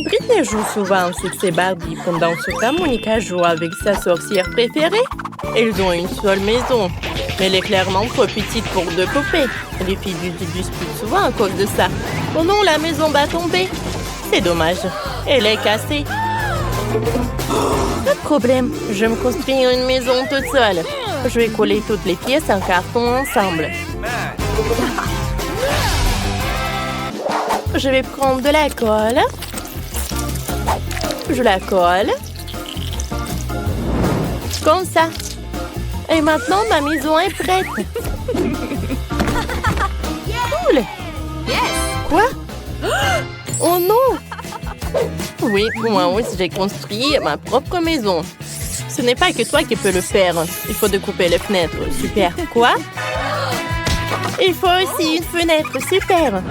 Britney joue souvent avec ses Barbie. Pendant ce temps, Monica joue avec sa sorcière préférée. Ils ont une seule maison. Mais elle est clairement trop petite pour deux poupées. Les filles disputent souvent à cause de ça. Oh non, la maison va tomber. C'est dommage. Elle est cassée. Pas de problème. Je vais me construire une maison toute seule. Je vais coller toutes les pièces en carton ensemble. Je vais prendre de la colle. Je la colle. Comme ça. Et maintenant, ma maison est prête. Cool. Quoi? Oh non! Oui, moi aussi, j'ai construit ma propre maison. Ce n'est pas que toi qui peux le faire. Il faut découper les fenêtres. Super. Quoi? Il faut aussi une fenêtre. Super.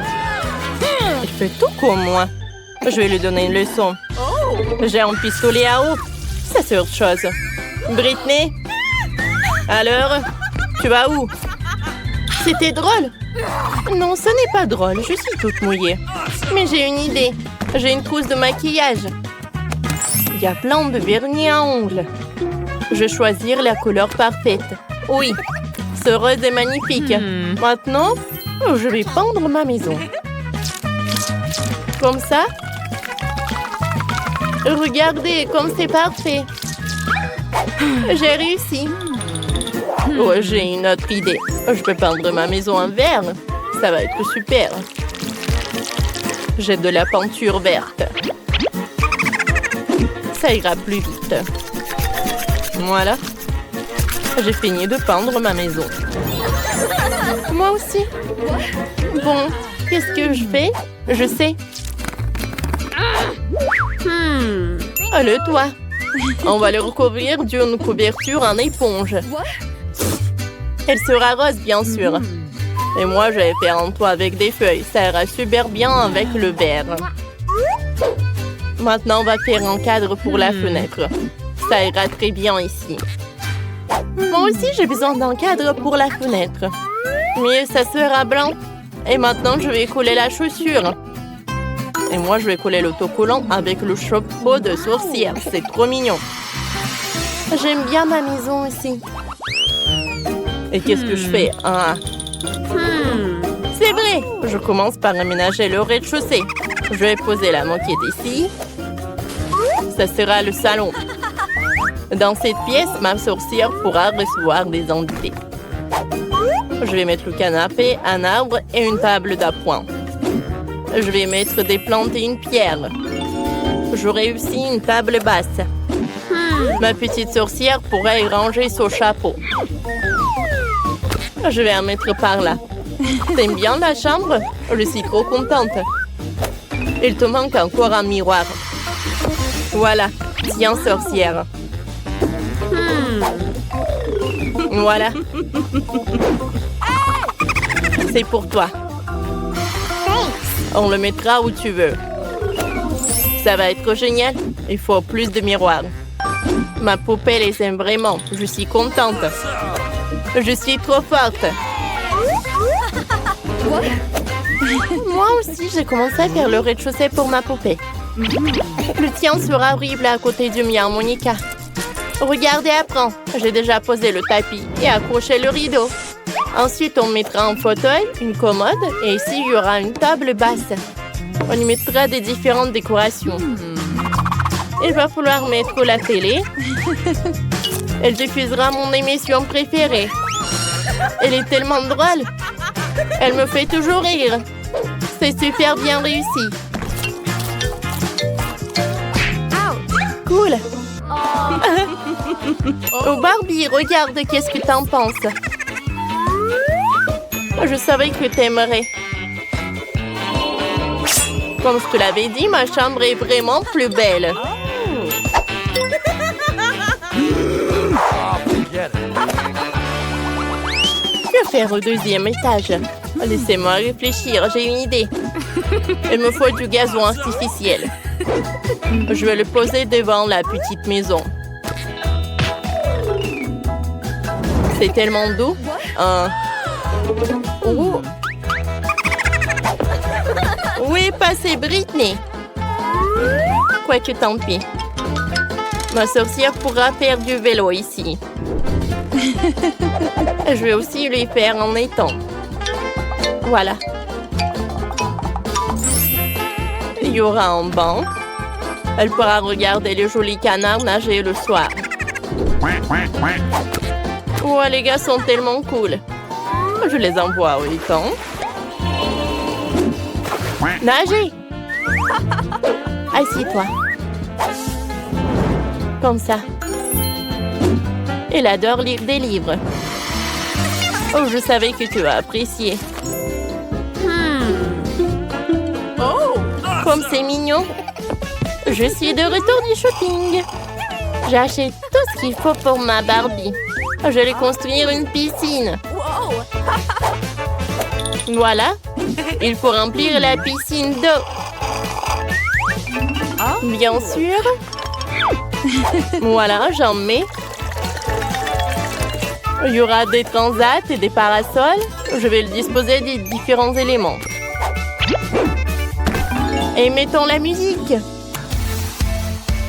Il fait tout comme moi. Je vais lui donner une leçon. J'ai un pistolet à eau. Ça, c'est autre chose. Britney? Alors? Tu vas où? C'était drôle. Non, ce n'est pas drôle. Je suis toute mouillée. Mais j'ai une idée. J'ai une trousse de maquillage. Il y a plein de vernis à ongles. Je vais choisir la couleur parfaite. Oui, ce rose est magnifique. Maintenant, je vais peindre ma maison. Comme ça. Regardez comme c'est parfait. J'ai réussi. Oh, j'ai une autre idée. Je peux peindre ma maison en vert. Ça va être super. J'ai de la peinture verte. Ça ira plus vite. Voilà. J'ai fini de peindre ma maison. Moi aussi. Bon, qu'est-ce que je fais? Je sais. Oh, le toit. On va le recouvrir d'une couverture en éponge. Elle sera rose, bien sûr. Et moi, je vais faire un toit avec des feuilles. Ça ira super bien avec le vert. Maintenant, on va faire un cadre pour la fenêtre. Ça ira très bien ici. Moi aussi, j'ai besoin d'un cadre pour la fenêtre. Mais ça sera blanc. Et maintenant, je vais coller la chaussure. Et moi, je vais coller l'autocollant avec le chapeau de sorcière. C'est trop mignon. J'aime bien ma maison ici. Et qu'est-ce que je fais? C'est vrai. Je commence par aménager le rez-de-chaussée. Je vais poser la moquette ici. Ça sera le salon. Dans cette pièce, ma sorcière pourra recevoir des invités. Je vais mettre le canapé, un arbre et une table d'appoint. Je vais mettre des plantes et une pierre. J'aurai aussi une table basse. Ma petite sorcière pourra y ranger son chapeau. Je vais en mettre par là. T'aimes bien la chambre? Je suis trop contente. Il te manque encore un miroir. Voilà. Tiens, sorcière. Voilà. C'est pour toi. On le mettra où tu veux. Ça va être génial. Il faut plus de miroirs. Ma poupée les aime vraiment. Je suis contente. Je suis trop forte. Moi aussi, j'ai commencé à faire le rez-de-chaussée pour ma poupée. Le tien sera horrible à côté du mien, Monica. Regardez, apprends. J'ai déjà posé le tapis et accroché le rideau. Ensuite, on mettra un fauteuil, une commode et ici, il y aura une table basse. On y mettra des différentes décorations. Il va falloir mettre la télé. Elle diffusera mon émission préférée. Elle est tellement drôle. Elle me fait toujours rire. C'est super bien réussi. Cool. Oh Barbie, regarde, qu'est-ce que t'en penses? Je savais que t'aimerais. Comme je te l'avais dit, ma chambre est vraiment plus belle. Que faire au deuxième étage? Laissez-moi réfléchir, j'ai une idée. Il me faut du gazon artificiel. Je vais le poser devant la petite maison. C'est tellement doux. Oh. Où est passée Britney? Quoique tant pis. Ma sorcière pourra faire du vélo ici. Je vais aussi lui faire en étang. Voilà. Il y aura un banc. Elle pourra regarder les jolis canards nager le soir. Oh, les gars sont tellement cool. Je les envoie au étang. Nager! Assieds-toi. Comme ça. Elle adore lire des livres. Oh, je savais que tu as apprécié. Oh, comme c'est mignon. Je suis de retour du shopping. J'ai acheté tout ce qu'il faut pour ma Barbie. Je vais construire une piscine. Voilà. Il faut remplir la piscine d'eau. Bien sûr. Voilà, j'en mets. Il y aura des transats et des parasols. Je vais le disposer des différents éléments. Et mettons la musique.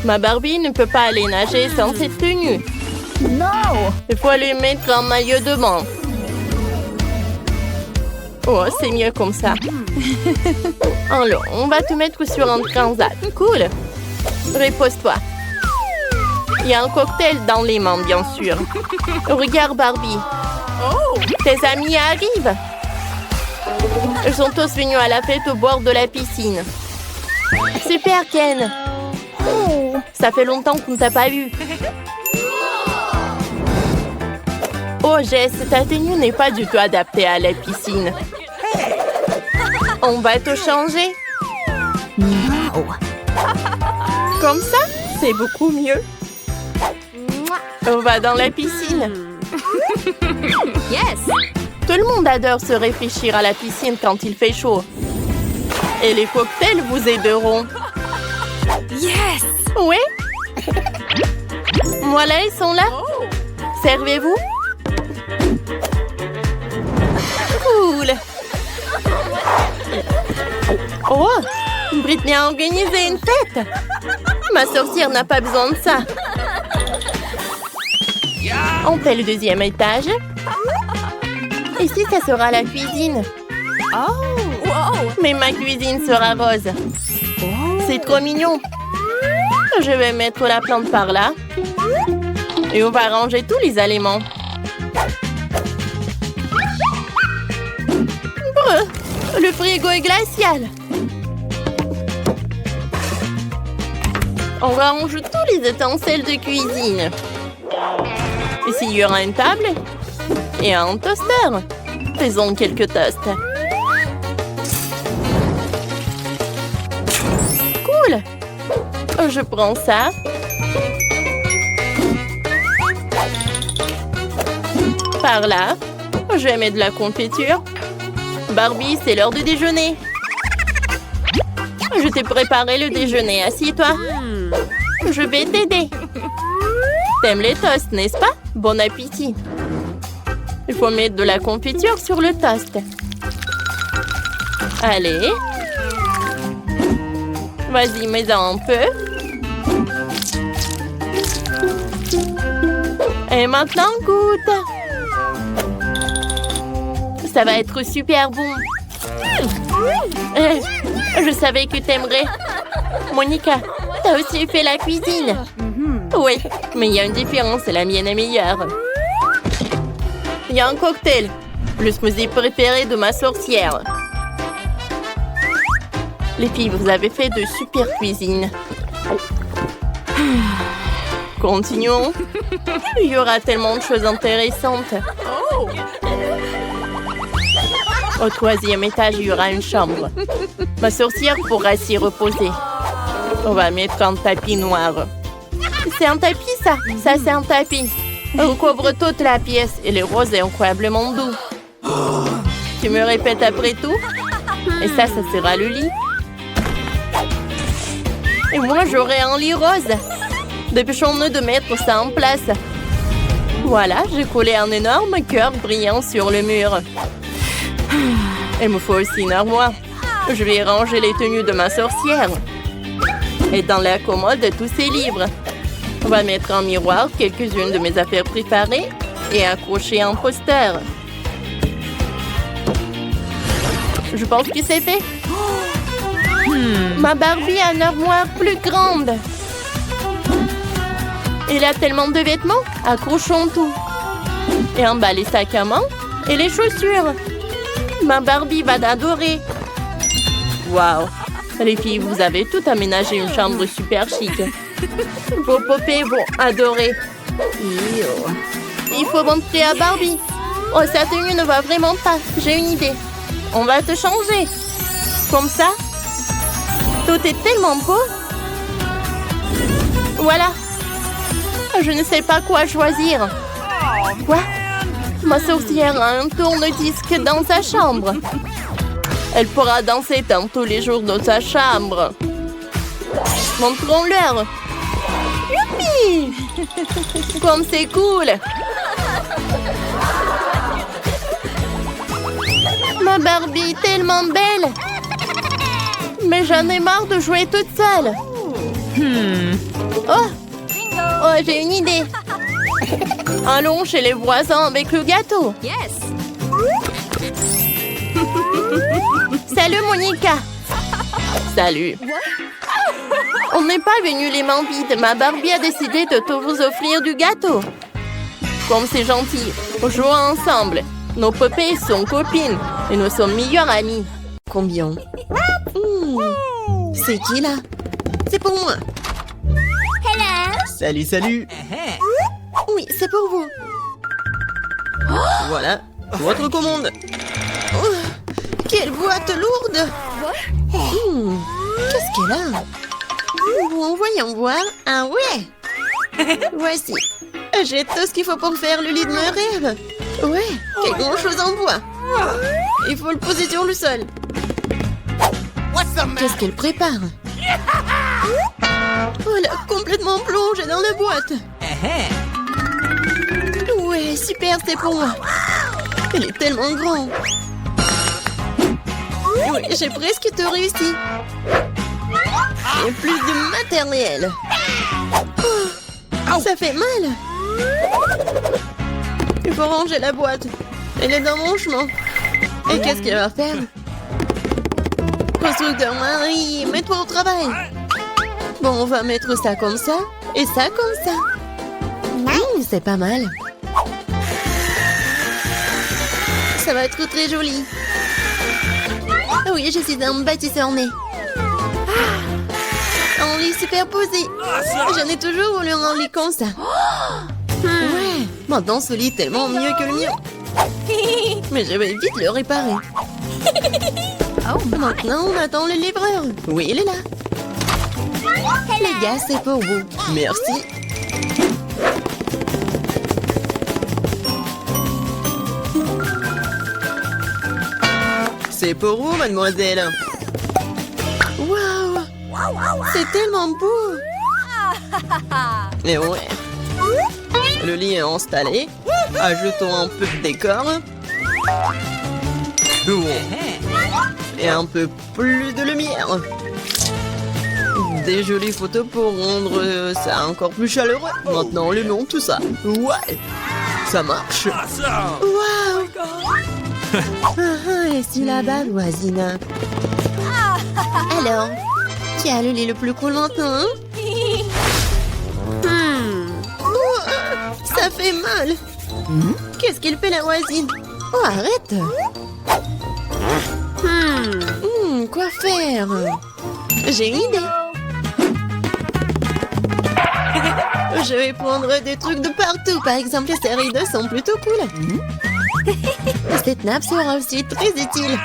Ma Barbie ne peut pas aller nager sans cette tenue. Non! Il faut lui mettre un maillot de bain. Oh, c'est mieux comme ça. Alors, on va te mettre sur un transat. Cool. Repose-toi. Il y a un cocktail dans les mains, bien sûr. Regarde, Barbie. Tes amis arrivent. Ils sont tous venus à la fête au bord de la piscine. Super, Ken. Ça fait longtemps qu'on ne t'a pas vu. Oh, Jess, ta tenue n'est pas du tout adaptée à la piscine. On va te changer. Comme ça, c'est beaucoup mieux. On va dans la piscine. Yes! Tout le monde adore se réfléchir à la piscine quand il fait chaud. Et les cocktails vous aideront. Yes! Oui? Voilà, ils sont là. Servez-vous. Cool. Oh! Britney a organisé une fête. Ma sorcière n'a pas besoin de ça. On fait le deuxième étage. Ici, ça sera la cuisine. Mais ma cuisine sera rose. C'est trop mignon. Je vais mettre la plante par là. Et on va ranger tous les aliments. Brr, le frigo est glacial. On range tous les ustensiles de cuisine. Ici, il y aura une table et un toaster. Faisons quelques toasts. Cool. Je prends ça. Par là. Je vais mettre de la confiture. Barbie, c'est l'heure du déjeuner. Je t'ai préparé le déjeuner. Assieds-toi. Je vais t'aider. T'aimes les toasts, n'est-ce pas? Bon appétit. Il faut mettre de la confiture sur le toast. Allez. Vas-y, mets-en un peu. Et maintenant, goûte. Ça va être super bon. Je savais que t'aimerais. Monica, t'as aussi fait la cuisine. Oui, mais il y a une différence, la mienne est meilleure. Il y a un cocktail, le smoothie préféré de ma sorcière. Les filles, vous avez fait de super cuisine. Continuons. Il y aura tellement de choses intéressantes. Au troisième étage, il y aura une chambre. Ma sorcière pourra s'y reposer. On va mettre un tapis noir. C'est un tapis, ça? Ça, c'est un tapis. On couvre toute la pièce et le rose est incroyablement doux. Tu me répètes après tout? Et ça sera le lit. Et moi, j'aurai un lit rose. Dépêchons-nous de mettre ça en place. Voilà, j'ai collé un énorme cœur brillant sur le mur. Il me faut aussi une armoire. Je vais ranger les tenues de ma sorcière. Et dans la commode, tous ces livres. On va mettre en miroir quelques-unes de mes affaires préférées et accrocher un poster. Je pense que c'est fait. Ma Barbie a une armoire plus grande. Elle a tellement de vêtements. Accrochons tout. Et en bas les sacs à main et les chaussures. Ma Barbie va l'adorer. Waouh! Les filles, vous avez tout aménagé une chambre super chic. Vos poupées vont adorer. Il faut montrer à Barbie. Oh, sa tenue ne va vraiment pas. J'ai une idée. On va te changer. Comme ça. Tout est tellement beau. Voilà. Je ne sais pas quoi choisir. Quoi? Ma sorcière a un tourne-disque dans sa chambre. Elle pourra danser dans tous les jours dans sa chambre. Montrons-leur. Youpi! Comme c'est cool! Ma Barbie est tellement belle! Mais j'en ai marre de jouer toute seule. Oh, j'ai une idée. Allons chez les voisins avec le gâteau. Yes. Salut, Monica. Salut. On n'est pas venu les mains vides. Ma Barbie a décidé de te vous offrir du gâteau. Comme c'est gentil, jouons ensemble. Nos poupées sont copines et nous sommes meilleures amies. Combien? C'est qui là? C'est pour moi. Salut, salut. Oui, c'est pour vous. Voilà, votre commande. Oh, quelle boîte lourde. Qu'est-ce qu'elle a? Bon, voyons voir. Ah ouais. Voici. J'ai tout ce qu'il faut pour faire le lit de mes rêves. Ouais, quelle grande chose en bois. Il faut le poser sur le sol. Qu'est-ce qu'elle prépare? Oh, elle a complètement plongé dans la boîte. Ouais, super, c'est pour moi. Elle est tellement grande. Oui, j'ai presque tout réussi. Et plus de matériel. Oh, ça fait mal. Il faut ranger la boîte. Elle est dans mon chemin. Et qu'est-ce qu'elle va faire? Constructeur Marie, mets-toi au travail. Bon, on va mettre ça comme ça et ça comme ça. C'est pas mal. Ça va être très joli. Ah oui, je suis un bâtisseur né. Un lit superposé. J'en ai toujours voulu un lit comme ça. Ouais, maintenant ce lit est tellement mieux que le mien. Mais je vais vite le réparer. Maintenant, on attend le livreur. Oui, il est là. Les gars, c'est pour vous. Merci. C'est pour vous, mademoiselle. Waouh! C'est tellement beau! Et ouais. Le lit est installé. Ajoutons un peu de décor. Et un peu plus de lumière. Des jolies photos pour rendre ça encore plus chaleureux. Maintenant, allumons tout ça. Ouais, ça marche. Waouh! Et si là-bas, voisine? Alors, qui a le lit le plus cool maintenant? Ça fait mal. Qu'est-ce qu'il fait la voisine? Oh, arrête! Quoi faire? J'ai une idée. Je vais prendre des trucs de partout. Par exemple, ces rideaux sont plutôt cool. Cette nappe sera aussi très utile.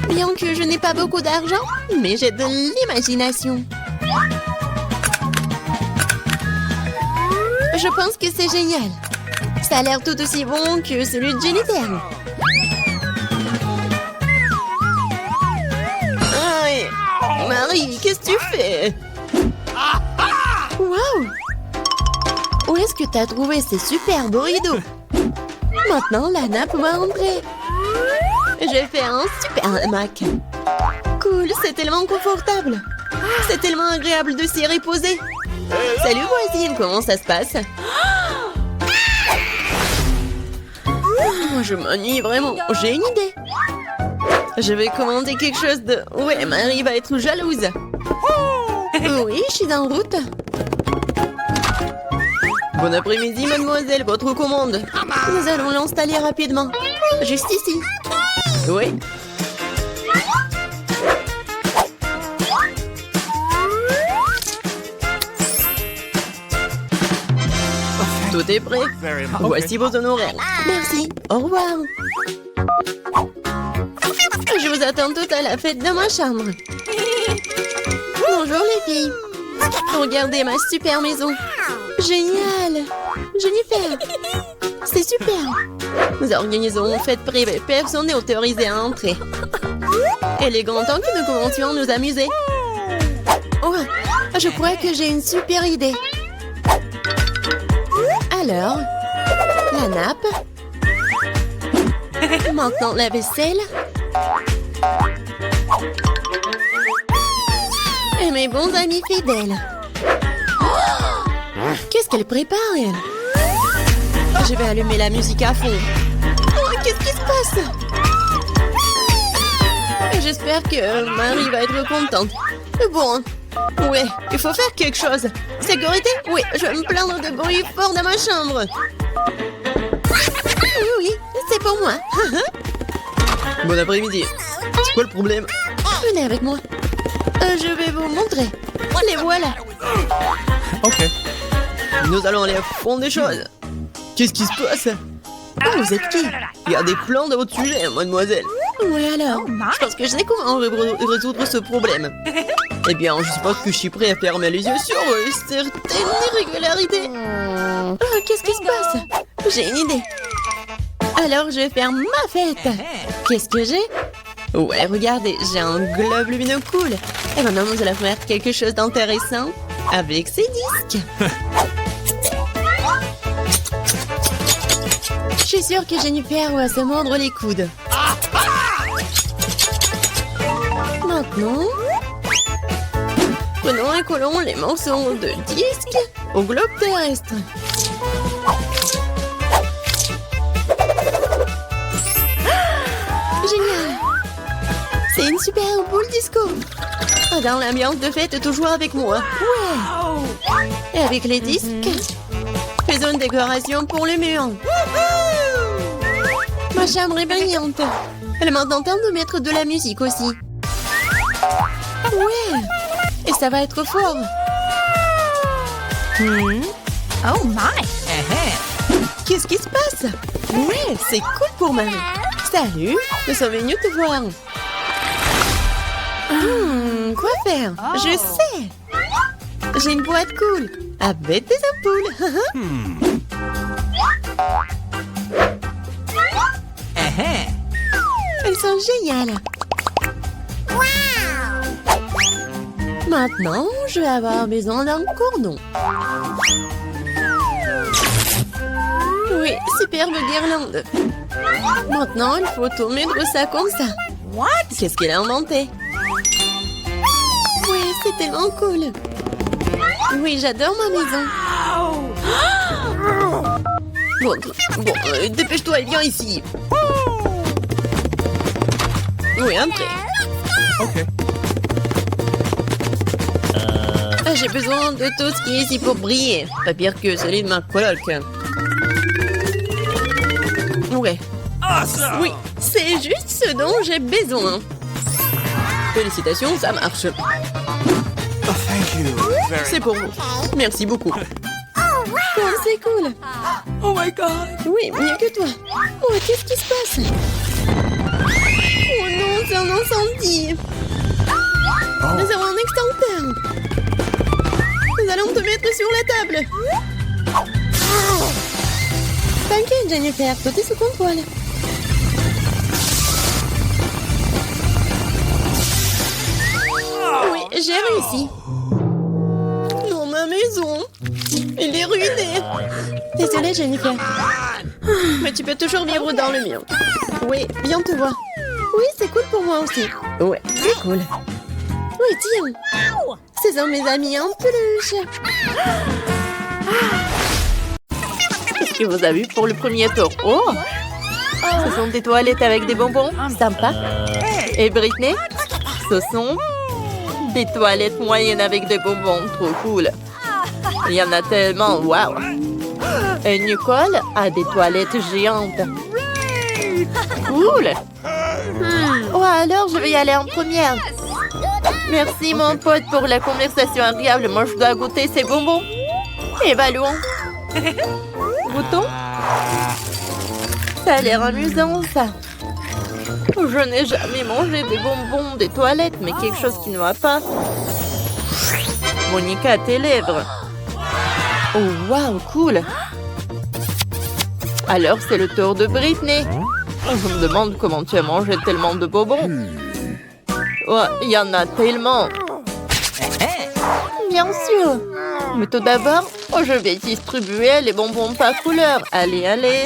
Bien que je n'ai pas beaucoup d'argent, mais j'ai de l'imagination. Je pense que c'est génial. Ça a l'air tout aussi bon que celui de Jennifer. Aïe! Marie, qu'est-ce que tu fais? Waouh! Où est-ce que tu as trouvé ces superbes rideaux? Maintenant, la nappe va entrer. Je vais faire un super hamac. Cool, c'est tellement confortable. C'est tellement agréable de s'y reposer. Salut voisine, comment ça se passe? Je m'ennuie vraiment. J'ai une idée. Je vais commander quelque chose de... Ouais, Marie va être jalouse. Oui, je suis en route. Bon après-midi, mademoiselle, votre commande. Nous allons l'installer rapidement. Juste ici. Oui. Tout est prêt. Voici vos honoraires. Merci. Au revoir. Je vous attends toutes à la fête de ma chambre. Bonjour les filles. Regardez ma super maison. Génial. Jennifer. C'est super. Nous organisons une fête privée. Personne n'est autorisé à entrer. Il est grand temps que nous commencions à nous amuser. Oh, je crois que j'ai une super idée. Alors, la nappe. Maintenant la vaisselle. Et mes bons amis fidèles. Oh, qu'est-ce qu'elle prépare, elle? Je vais allumer la musique à fond. Oh, qu'est-ce qui se passe? J'espère que Marie va être contente. Bon, ouais, il faut faire quelque chose. Sécurité? Oui, je vais me plaindre de bruit fort dans ma chambre. Oui, c'est pour moi. Bon après-midi. C'est quoi le problème? Venez avec moi. Je vais vous montrer. Les voilà. Ok. Nous allons aller à fond des choses. Qu'est-ce qui se passe? Oh, vous êtes qui? Il y a des plans de votre sujet, mademoiselle. Oui alors, je pense que je sais comment résoudre ce problème. Eh bien, je suppose que je suis prêt à fermer les yeux sur certaines irrégularités. Oh, qu'est-ce qui se passe? J'ai une idée. Alors, je vais faire ma fête. Qu'est-ce que j'ai? Ouais, regardez, j'ai un globe lumineux cool. Et maintenant, nous allons faire quelque chose d'intéressant avec ces disques. Je suis sûre que Jennifer va se mordre les coudes. Maintenant, prenons et collons les morceaux de disques au globe terrestre. Génial! C'est une super boule disco. Dans l'ambiance de fête, toujours avec moi. Ouais! Et avec les disques, faisons une décoration pour le mur. Ma chambre est brillante. Elle m'a tenté de mettre de la musique aussi. Ouais! Et ça va être fort. Oh my! Qu'est-ce qui se passe? Ouais, c'est cool pour Marie. Salut, nous sommes venus te voir. Quoi faire? Je sais. J'ai une boîte cool avec des ampoules. Elles sont géniales. Maintenant, je vais avoir besoin d'un cordon. Oui, superbe guirlande. Maintenant, il faut tout mettre ça comme ça. Qu'est-ce qu'elle a inventé? Oui, c'est tellement cool. Oui, j'adore ma maison. Bon, dépêche-toi et viens ici. Oui, entrez. Ok. J'ai besoin de tout ce qui est ici pour briller. Pas pire que celui de ma coloc. Ouais. Oui, c'est juste ce dont j'ai besoin. Félicitations, ça marche. C'est pour vous. Merci beaucoup. Oh, c'est cool. Oh my god. Oui, mieux que toi. Oh, qu'est-ce qui se passe? Oh non, c'est un incendie. Nous avons un extincteur. Nous allons te mettre sur la table. T'inquiète, Jennifer, tout est sous contrôle. Oui, j'ai réussi. Non, ma maison. Elle est ruinée. Désolée, Jennifer. Mais tu peux toujours vivre dans le mien. Oui, viens te voir. Oui, c'est cool pour moi aussi. Ouais, c'est cool. Oui, tiens. Ce sont mes amis en peluche. Qu'est-ce que vous avez pour le premier tour? Oh! Ce sont des toilettes avec des bonbons. Sympa. Et Britney? Ce sont des toilettes moyennes avec des bonbons. Trop cool. Il y en a tellement. Wow! Et Nicole a des toilettes géantes. Cool! Oh, alors je vais y aller en première. Merci mon pote pour la conversation agréable. Moi je dois goûter ces bonbons. Évaluons. Goûtons. Ça a l'air amusant ça. Je n'ai jamais mangé des bonbons des toilettes, mais quelque chose qui ne va pas. Monica a tes lèvres. Oh wow, cool. Alors c'est le tour de Britney. Je me demande comment tu as mangé tellement de bonbons. Oh, il y en a tellement. Bien sûr. Mais tout d'abord, je vais distribuer les bonbons par couleur. Allez, allez.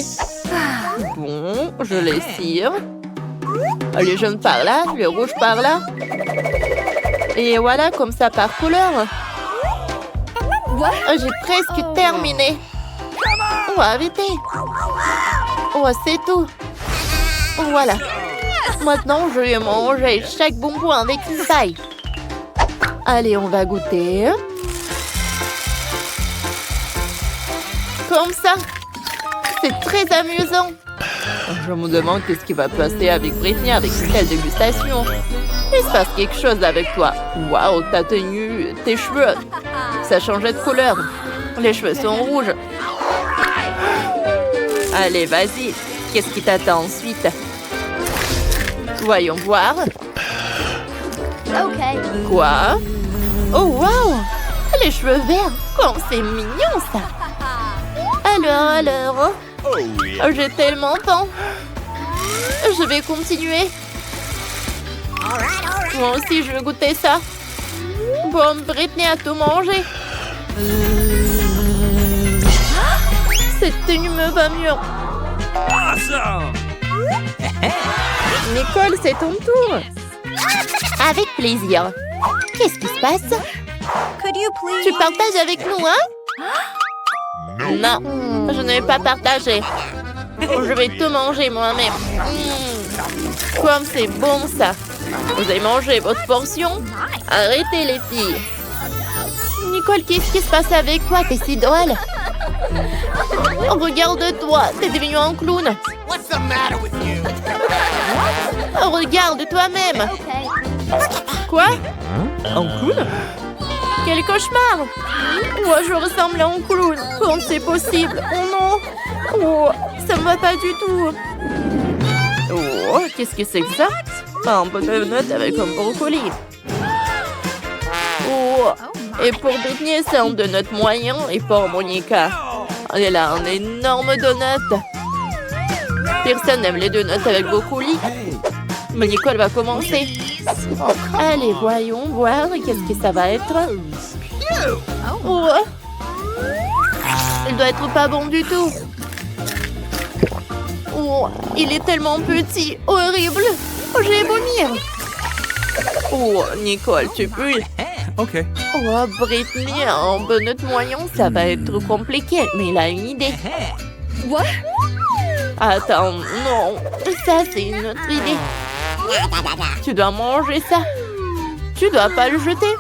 Bon, je les cire. Les jaunes par là, le rouge par là. Et voilà, comme ça par couleur. J'ai presque terminé. Oh, arrêtez. Oh, c'est tout. Voilà. Maintenant, je vais manger chaque bonbon avec une paille. Allez, on va goûter. Comme ça. C'est très amusant. Je me demande qu'est-ce qui va passer avec Britney avec une telle dégustation. Il se passe quelque chose avec toi. Waouh, ta tenue, tes cheveux. Ça changeait de couleur. Les cheveux sont rouges. Allez, vas-y. Qu'est-ce qui t'attend ensuite? Voyons voir. Quoi? Oh, wow! Les cheveux verts. Comme c'est mignon, ça. Alors. J'ai tellement faim. Je vais continuer. Moi aussi, je veux goûter ça. Bon, Britney a tout mangé. Cette tenue me va mieux. Nicole, c'est ton tour. Avec plaisir. Qu'est-ce qui se passe? Tu partages avec nous, hein? Non, je ne vais pas partager. Je vais tout manger moi-même. Comme c'est bon ça. Vous avez mangé votre portion? Arrêtez les filles. Nicole, qu'est-ce qui se passe avec toi? T'es si drôle. Oh, regarde-toi, t'es devenu un clown. Oh, regarde toi-même. Quoi? Un clown? Quel cauchemar! Moi, je ressemble à un clown. Comment c'est possible? Oh non! Oh, ça me va pas du tout. Oh, qu'est-ce que c'est que ça? Un bon donut avec un brocoli. Oh, et pour Britney, c'est un donut moyen. Et pour Monica, elle a un énorme donut. Personne n'aime les donuts avec brocoli. Mais Nicole va commencer. Allez, voyons voir. Qu'est-ce que ça va être? Oh. Il doit être pas bon du tout. Oh, il est tellement petit. Horrible. Oh, je vais vomir. Oh, Nicole, tu pues. OK. Oh, Britney, un donut moyen, ça va être compliqué. Mais il a une idée. What? Attends, non. Ça, c'est une autre idée. Tu dois manger ça. Tu dois pas le jeter.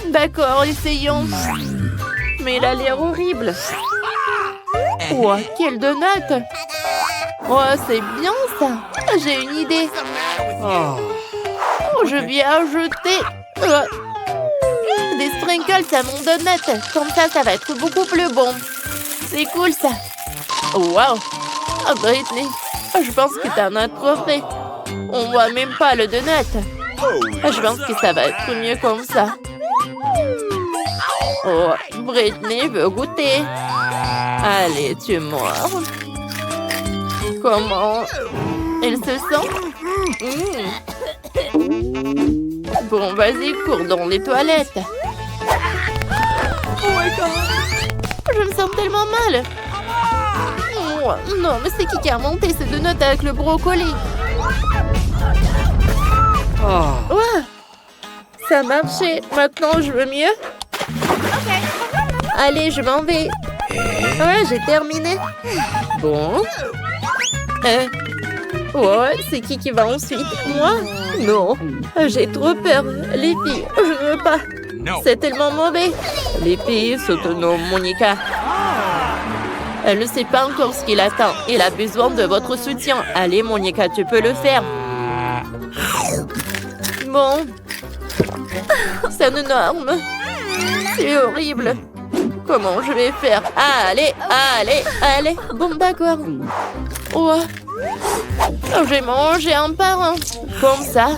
D'accord, essayons. Mais il a l'air horrible. Oh, quel donut. Oh, c'est bien ça. J'ai une idée. Oh, je vais ajouter des sprinkles à mon donut. Comme ça va être beaucoup plus bon. C'est cool ça. Oh, wow. Oh, Britney, je pense que t'en as trop fait. On voit même pas le donut. Je pense que ça va être mieux comme ça. Oh, Britney veut goûter. Allez, tu mords. Comment elle se sent? Bon, vas-y, cours dans les toilettes. Oh my God. Je me sens tellement mal. Oh, non, mais c'est qui a monté ces donuts avec le brocoli? Oh. Ça Ça a marché. Maintenant, je veux mieux. Allez, je m'en vais. Ouais, j'ai terminé. Bon. Ouais, c'est qui va ensuite? Moi? Non. J'ai trop peur. Les filles, je ne veux pas. C'est tellement mauvais. Les filles s'autonoment, Monica. Elle ne sait pas encore ce qu'il attend. Il a besoin de votre soutien. Allez, Monica, tu peux le faire. Bon. C'est énorme. C'est horrible. Comment je vais faire? Allez. Bon, d'accord. Oh. Je vais manger un par un. Comme ça.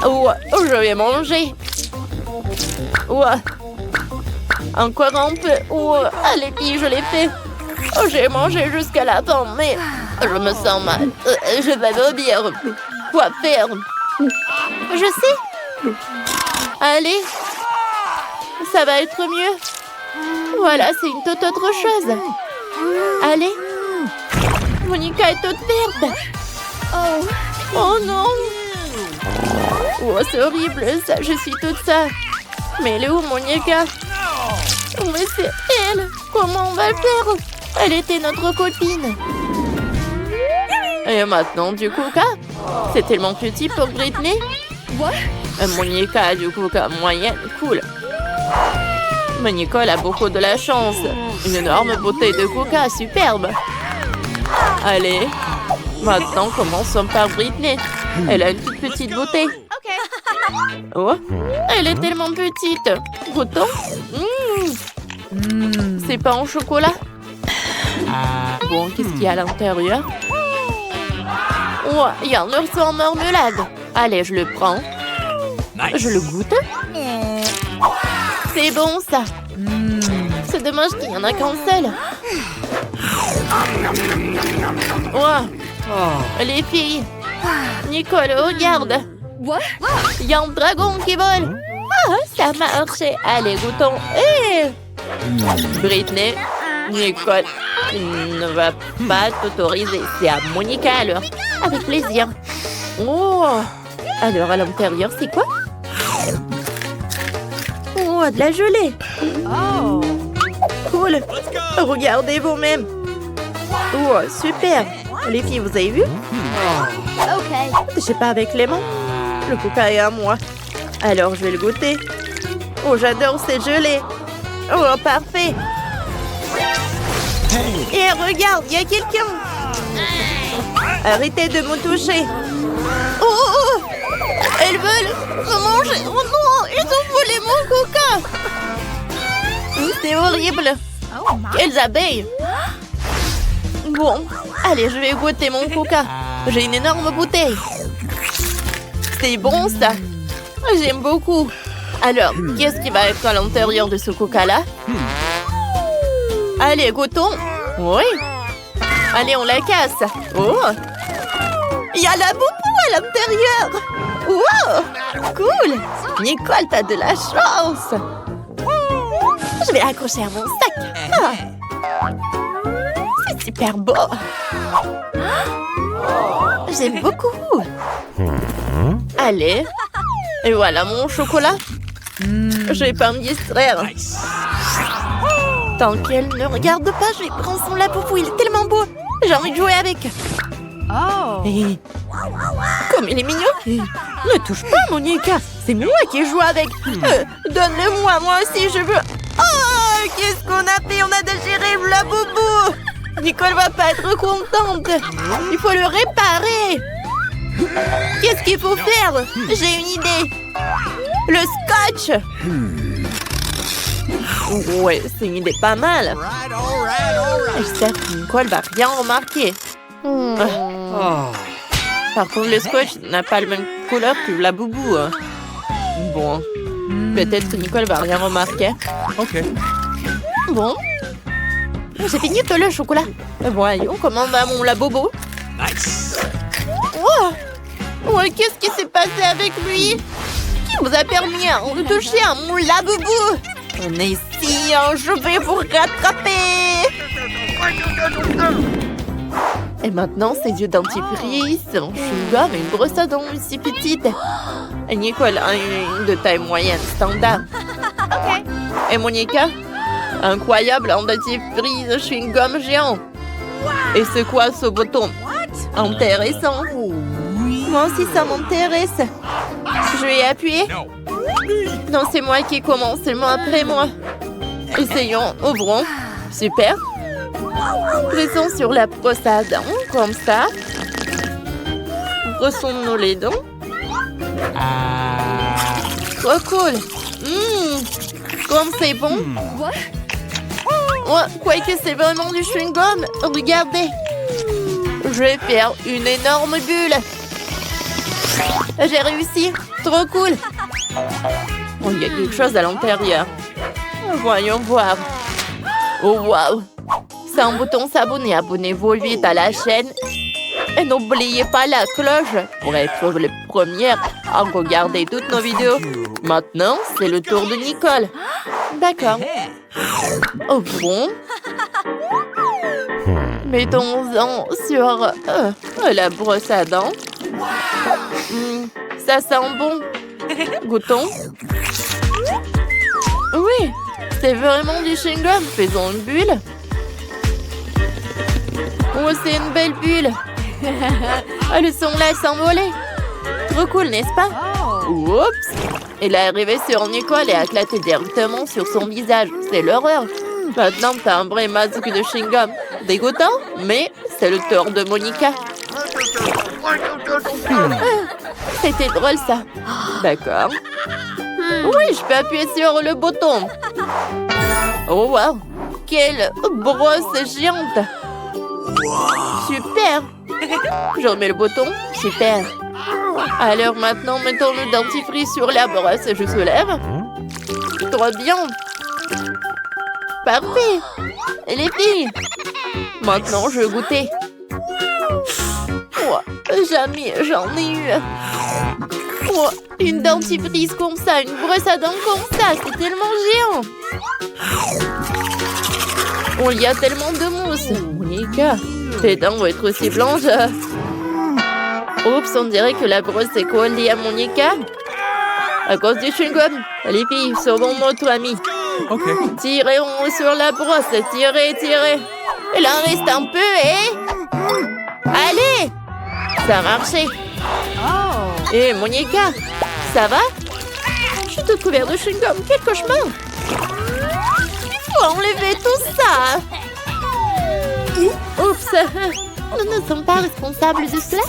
Oh, je vais manger. Oh. Encore un peu. Oh, allez, filles, je l'ai fait. Oh, j'ai mangé jusqu'à la fin, mais je me sens mal. Je vais vomir. Quoi faire? Je sais. Allez. Ça va être mieux. Voilà, c'est une toute autre chose. Allez. Monica est toute verte. Oh non. Oh, c'est horrible, ça. Je suis toute ça. Mais elle est où, Monica? Mais c'est elle. Comment on va le faire? Elle était notre copine. Et maintenant, du coca? C'est tellement petit pour Britney. Monica a du coca moyenne. Cool. Mais Nicole a beaucoup de la chance. Une énorme bouteille de coca, superbe. Allez. Maintenant, commençons par Britney. Elle a une toute petite bouteille. Oh, elle est tellement petite. Goûtons. C'est pas en chocolat. Bon, qu'est-ce qu'il y a à l'intérieur? Oh, il y a un ours en marmelade. Allez, je le prends. Je le goûte. C'est bon, ça. C'est dommage qu'il n'y en a qu'un seul. Oh, les filles. Nicole, regarde. Il y a un dragon qui vole. Ah, ça marche. Allez, goûtons. Britney, Nicole ne va pas t'autoriser. C'est à Monica alors. Avec plaisir. Oh. Alors, à l'intérieur, c'est quoi? Oh, de la gelée. Oh. Cool. Regardez vous-même. Oh, super. Les filles, vous avez vu? Je sais pas avec les mains. Le coca est à moi. Alors, je vais le goûter. Oh, j'adore ces gelées. Oh, parfait. Et regarde, il y a quelqu'un. Arrêtez de me toucher. Oh, elles veulent me manger. Oh non, ils ont volé mon coca. C'est horrible. Quelles abeilles. Bon, allez, je vais goûter mon coca. J'ai une énorme bouteille. C'est bon, ça. J'aime beaucoup. Alors, qu'est-ce qui va être à l'intérieur de ce coca-là? Allez, goûtons. Oui. Allez, on la casse. Oh. Il y a la boubou à l'intérieur. Wow. Cool. Nicole, t'as de la chance. Je vais l'accrocher à mon sac. Ah. C'est super beau. J'aime beaucoup. Allez. Et voilà mon chocolat. Je vais pas me distraire. Tant qu'elle ne regarde pas, je vais prendre son lapoupou. Il est tellement beau. J'ai envie de jouer avec. Et... Comme il est mignon. Ne touche pas, Monica. C'est moi qui joue avec. Donne-le-moi, moi aussi, je veux. Oh, qu'est-ce qu'on a fait? On a déchiré le lapoupou. Nicole va pas être contente. Il faut le réparer. Qu'est-ce qu'il faut faire? J'ai une idée. Le scotch. Ouais, c'est une idée pas mal. J'espère que Nicole va rien remarquer. Par contre, le scotch n'a pas la même couleur que la boubou. Bon, peut-être que Nicole va rien remarquer. Ok. Bon, j'ai fini tout le chocolat. Voyons comment va mon labobo. Nice. Oh, qu'est-ce qui s'est passé avec lui? Qui vous a permis de toucher à mon labobo? On est ici, je vais vous rattraper. Et maintenant, c'est du dentifrice, un chewing-gum et une brosse à dents aussi petite. Et Nicole a une de taille moyenne standard. Et Monica? Incroyable, un dentifrice chewing-gum géant. Et c'est quoi ce bouton? Intéressant. Moi aussi, ça m'intéresse. Je vais appuyer. Non, c'est moi qui commence, seulement après moi. Essayons, ouvrons. Super. Pressons sur la brosse à dents, comme ça. Brossons-nous les dents. Trop cool. Comme c'est bon. Quoique c'est vraiment du chewing-gum. Regardez. Je vais faire une énorme bulle. J'ai réussi. Trop cool. Oh, il y a quelque chose à l'intérieur. Voyons voir. Oh, waouh. C'est un bouton s'abonner. Abonnez-vous vite à la chaîne. Et n'oubliez pas la cloche pour être les premières à regarder toutes nos vidéos. Maintenant, c'est le tour de Nicole. D'accord. Au fond. Mettons-en sur la brosse à dents. Ça sent bon. Goûtons. Oui, c'est vraiment du chewing-gum. Faisons une bulle. Oh, c'est une belle bulle. Elles sont là s'envoler. Trop cool, n'est-ce pas? Oups. Elle est arrivée sur Nicole et a éclaté directement sur son visage. C'est l'horreur. Maintenant, t'as un vrai masque de chewing-gum. Dégoûtant, mais c'est le tour de Monica. C'était drôle, ça. D'accord. Oui, je peux appuyer sur le bouton. Oh, wow. Quelle brosse géante. Super. Je remets le bouton. Super. Alors maintenant, mettons le dentifrice sur la brosse. Je soulève. Trop bien. Parfait. Et les filles. Maintenant, je vais goûter. Oh, jamais j'en ai eu. Oh, une dentifrice comme ça, une brosse à dents comme ça. C'est tellement géant. Oh, il y a tellement de mousse. Monica, tes dents vont être aussi blanches. Oups, on dirait que la brosse est collée à Monica. À cause du chewing-gum. Les filles, sauvons notre ami. Tirez sur la brosse. Tirez, tirez. Il en reste un peu et... Allez! Ça a marché. Et Monica, ça va? Je suis toute couverte de chewing-gum. Quel cauchemar! Faut enlever tout ça. Oups! Nous ne sommes pas responsables de cela.